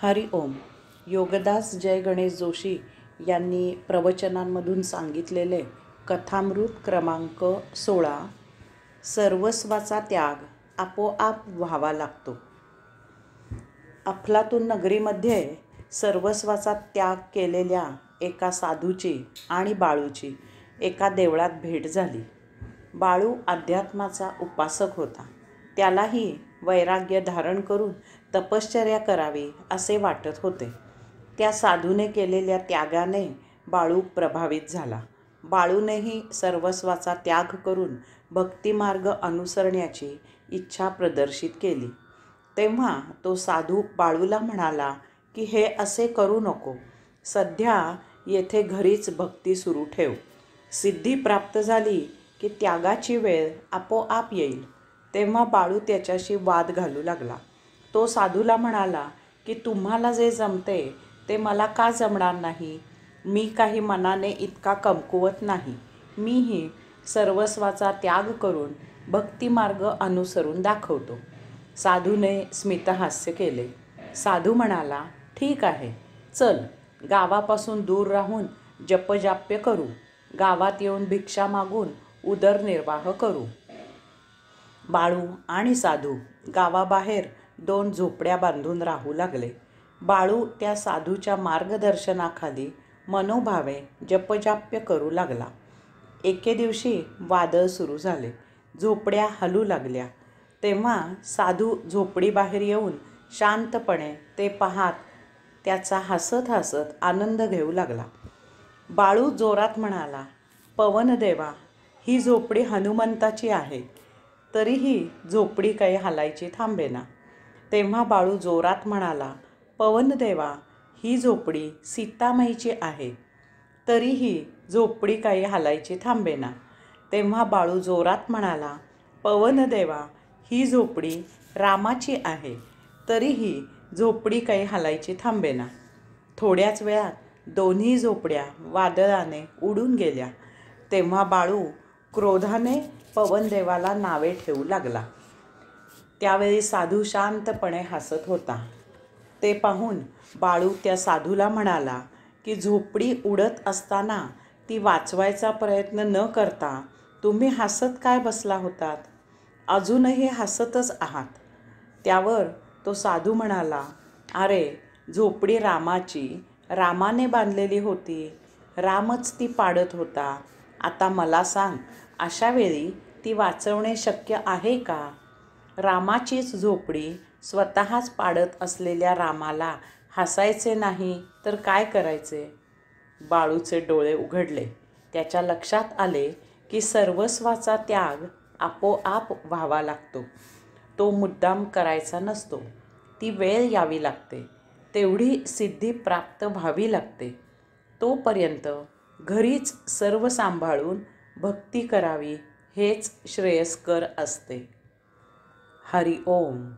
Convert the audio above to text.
हरि ओम. योगदास जय गणेश जोशी यांनी प्रवचनांमधून सांगितलेले कथामृत क्रमांक 16, सर्वस्वाचा त्याग आपोआप व्हावा लागतो. अफलातून नगरीमध्ये सर्वस्वाचा त्याग केलेल्या एका साधूची आणि बाळूची एका देवळात भेट झाली. बाळू अध्यात्माचा उपासक होता. त्यालाही वैराग्य धारण करून तपश्चर्या करावी असे वाटत होते. त्या साधूने केलेल्या त्यागाने बाळू प्रभावित झाला. बाळूनेही सर्वस्वाचा त्याग करून भक्तिमार्ग अनुसरण्याची इच्छा प्रदर्शित केली. तेव्हा तो साधू बाळूला म्हणाला की हे असे करू नको. सध्या येथे घरीच भक्ती सुरू ठेव. सिद्धी प्राप्त झाली की त्यागाची वेळ आपोआप येईल. तेव्हा बाळू त्याच्याशी वाद घालू लागला. तो साधूला म्हणाला की तुम्हाला जे जमते ते मला का जमणार नाही. मी काही मनाने इतका कमकुवत नाही. मीही सर्वस्वाचा त्याग करून भक्तिमार्ग अनुसरून दाखवतो. साधूने स्मितहास्य केले. साधू म्हणाला, ठीक आहे, चल गावापासून दूर राहून जपजाप्य करू. गावात येऊन भिक्षा मागून उदरनिर्वाह करू. बाळू आणि साधू गावाबाहेर 2 झोपड्या बांधून राहू लागले. बाळू त्या साधूच्या मार्गदर्शनाखाली मनोभावे जपजाप्य करू लागला. एके दिवशी वादळ सुरू झाले. झोपड्या हलू लागल्या. तेव्हा साधू झोपडीबाहेर येऊन शांतपणे ते पाहत त्याचा हसत हसत आनंद घेऊ लागला. बाळू जोरात म्हणाला, पवनदेवा, ही झोपडी हनुमंताची आहे. तरीही झोपडी काही हलायची थांबेना. तेव्हा बाळू जोरात म्हणाला, पवनदेवा, ही झोपडी सीतामाईची आहे. तरीही झोपडी काही हलायची थांबेना. तेव्हा बाळू जोरात म्हणाला, पवनदेवा, ही झोपडी रामाची आहे. तरीही झोपडी काही हलायची थांबेना. थोड्याच वेळात दोन्ही झोपड्या वादळाने उडून गेल्या. तेव्हा बाळू क्रोधाने पवनदेवाला नावे ठेवू लागला. त्यावेळी साधू शांतपणे हसत होता. ते पाहून बाळू त्या साधूला म्हणाला की झोपडी उडत असताना ती वाचवायचा प्रयत्न न करता तुम्ही हसत काय बसला होतात. अजूनही हसतच आहात. त्यावर तो साधू म्हणाला, अरे, झोपडी रामाची, रामाने बांधलेली होती. रामच ती पाडत होता. आता मला सांग, अशा वेळी ती वाचवणे शक्य आहे का. रामाचीच झोपडी स्वतःच पाडत असलेल्या रामाला हसायचे नाही तर काय करायचे. बाळूचे डोळे उघडले. त्याच्या लक्षात आले की सर्वस्वाचा त्याग आपोआप व्हावा लागतो. तो मुद्दाम करायचा नसतो. ती वेळ यावी लागते. तेवढी सिद्धी प्राप्त व्हावी लागते. तोपर्यंत घरीच सर्व सांभाळून भक्ती करावी हेच श्रेयस्कर असते. हरि ओम.